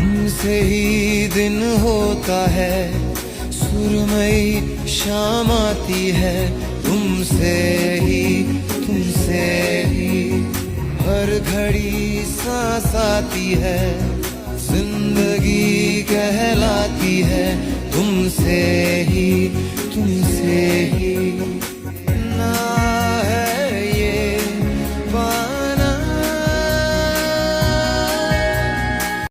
तुमसे ही दिन होता है, सुरमई शाम आती है, तुमसे ही हर घड़ी सांस आती है, जिंदगी कहलाती है, तुमसे ही